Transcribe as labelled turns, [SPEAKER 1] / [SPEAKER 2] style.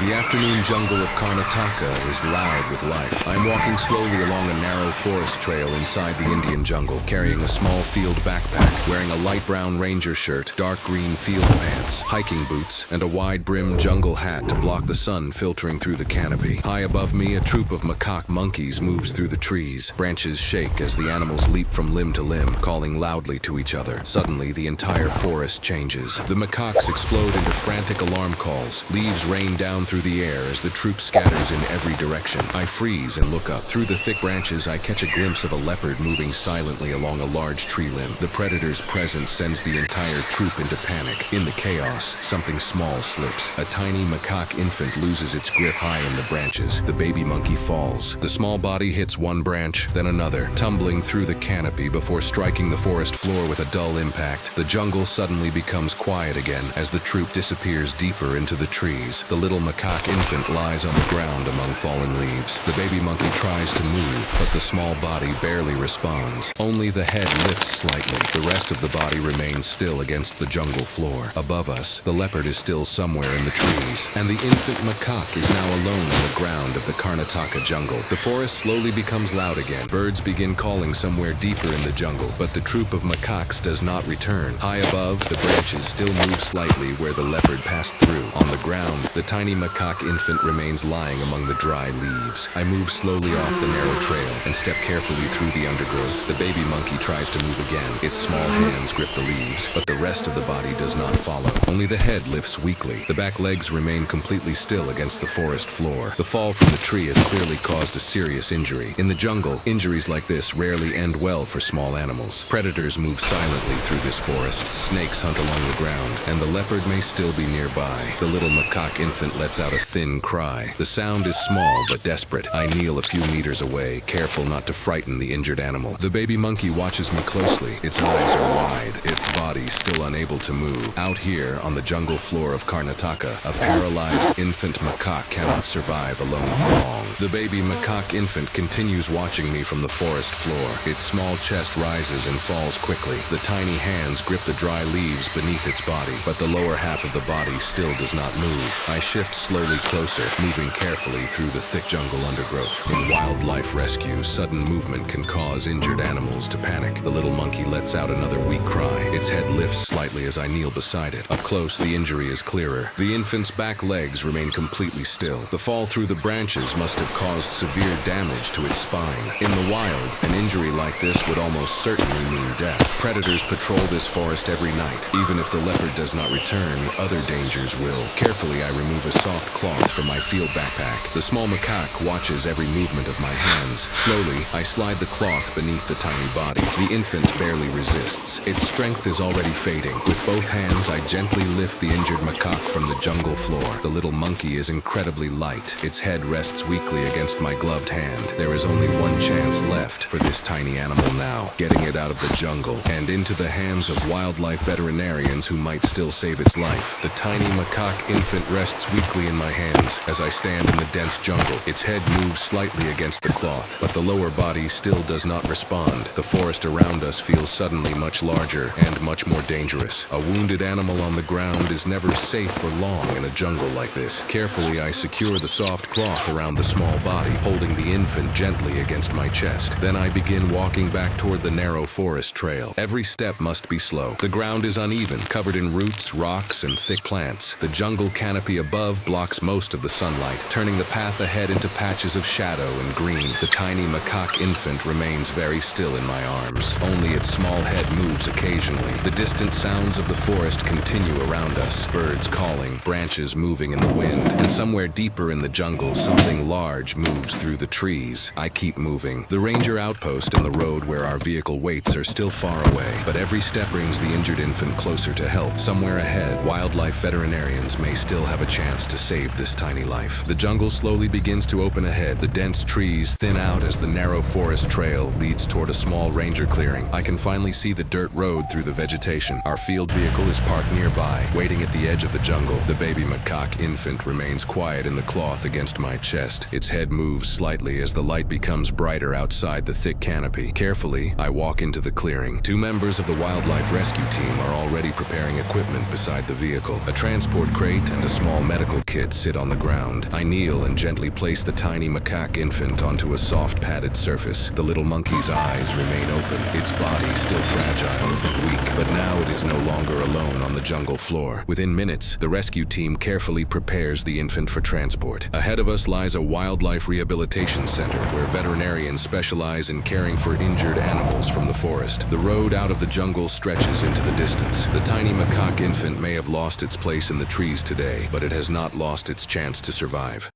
[SPEAKER 1] The afternoon jungle of Karnataka is loud with life. I'm walking slowly along a narrow forest trail inside the Indian jungle, carrying a small field backpack, wearing a light brown ranger shirt, dark green field pants, hiking boots, and a wide-brimmed jungle hat to block the sun filtering through the canopy. High above me, a troop of macaque monkeys moves through the trees. Branches shake as the animals leap from limb to limb, calling loudly to each other. Suddenly, the entire forest changes. The macaques explode into frantic alarm calls. Leaves rain down through the air as the troop scatters in every direction. I freeze and look up. Through the thick branches, I catch a glimpse of a leopard moving silently along a large tree limb. The predator's presence sends the entire troop into panic. In the chaos, something small slips. A tiny macaque infant loses its grip high in the branches. The baby monkey falls. The small body hits one branch, then another, tumbling through the canopy before striking the forest floor with a dull impact. The jungle suddenly becomes quiet again as the troop disappears deeper into the trees. The little macaque infant lies on the ground among fallen leaves. The baby monkey tries to move, but the small body barely responds. Only the head lifts slightly. The rest of the body remains still against the jungle floor. Above us, the leopard is still somewhere in the trees, and the infant macaque is now alone on the ground of the Karnataka jungle. The forest slowly becomes loud again. Birds begin calling somewhere deeper in the jungle, but the troop of macaques does not return. High above, the branches still move slightly where the leopard passed through. On the ground, the tiny macaque infant remains lying among the dry leaves. I move slowly off the narrow trail and step carefully through the undergrowth. The baby monkey tries to move again. Its small hands grip the leaves, but the rest of the body does not follow. Only the head lifts weakly. The back legs remain completely still against the forest floor. The fall from the tree has clearly caused a serious injury. In the jungle, injuries like this rarely end well for small animals. Predators move silently through this forest. Snakes hunt along the ground, and the leopard may still be nearby. The little macaque infant lets out a thin cry. The sound is small but desperate. I kneel a few meters away, careful not to frighten the injured animal. The baby monkey watches me closely. Its eyes are wide, its body still unable to move. Out here on the jungle floor of Karnataka, a paralyzed infant macaque cannot survive alone for long. The baby macaque infant continues watching me from the forest floor. Its small chest rises and falls quickly. The tiny hands grip the dry leaves beneath its body, but the lower half of the body still does not move. I shift slowly closer, moving carefully through the thick jungle undergrowth. In wildlife rescue, sudden movement can cause injured animals to panic. The little monkey lets out another weak cry. Its head lifts slightly as I kneel beside it. Up close, the injury is clearer. The infant's back legs remain completely still. The fall through the branches must have caused severe damage to its spine. In the wild, an injury like this would almost certainly mean death. Predators patrol this forest every night. Even if the leopard does not return, other dangers will. Carefully, I remove a soft cloth from my field backpack. The small macaque watches every movement of my hands. Slowly, I slide the cloth beneath the tiny body. The infant barely resists. Its strength is already fading. With both hands, I gently lift the injured macaque from the jungle floor. The little monkey is incredibly light. Its head rests weakly against my gloved hand. There is only one chance left for this tiny animal now, getting it out of the jungle and into the hands of wildlife veterinarians who might still save its life. The tiny macaque infant rests weakly in my hands as I stand in the dense jungle. Its head moves slightly against the cloth, but the lower body still does not respond. The forest around us feels suddenly much larger and much more dangerous. A wounded animal on the ground is never safe for long in a jungle like this. Carefully, I secure the soft cloth around the small body, holding the infant gently against my chest. Then I begin walking back toward the narrow forest trail. Every step must be slow. The ground is uneven, covered in roots, rocks, and thick plants. The jungle canopy above blocks most of the sunlight, turning the path ahead into patches of shadow and green. The tiny macaque infant remains very still in my arms. Only its small head moves occasionally. The distant sounds of the forest continue around us. Birds calling, branches moving in the wind, and somewhere deeper in the jungle, something large moves through the trees. I keep moving. The ranger outpost and the road where our vehicle waits are still far away, but every step brings the injured infant closer to help. Somewhere ahead, wildlife veterinarians may still have a chance to save this tiny life. The jungle slowly begins to open ahead. The dense trees thin out as the narrow forest trail leads toward a small ranger clearing. I can finally see the dirt road through the vegetation. Our field vehicle is parked nearby, waiting at the edge of the jungle. The baby macaque infant remains quiet in the cloth against my chest. Its head moves slightly as the light becomes brighter outside the thick canopy. Carefully, I walk into the clearing. Two members of the wildlife rescue team are already preparing equipment beside the vehicle. A transport crate and a small medical kit sit on the ground. I kneel and gently place the tiny macaque infant onto a soft padded surface. The little monkey's eyes remain open, its body still fragile and weak, but now it is no longer alone on the jungle floor. Within minutes, the rescue team carefully prepares the infant for transport. Ahead of us lies a wildlife rehabilitation center where veterinarians specialize in caring for injured animals from the forest. The road out of the jungle stretches into the distance. The tiny macaque infant may have lost its place in the trees today, but it has not lost its chance to survive.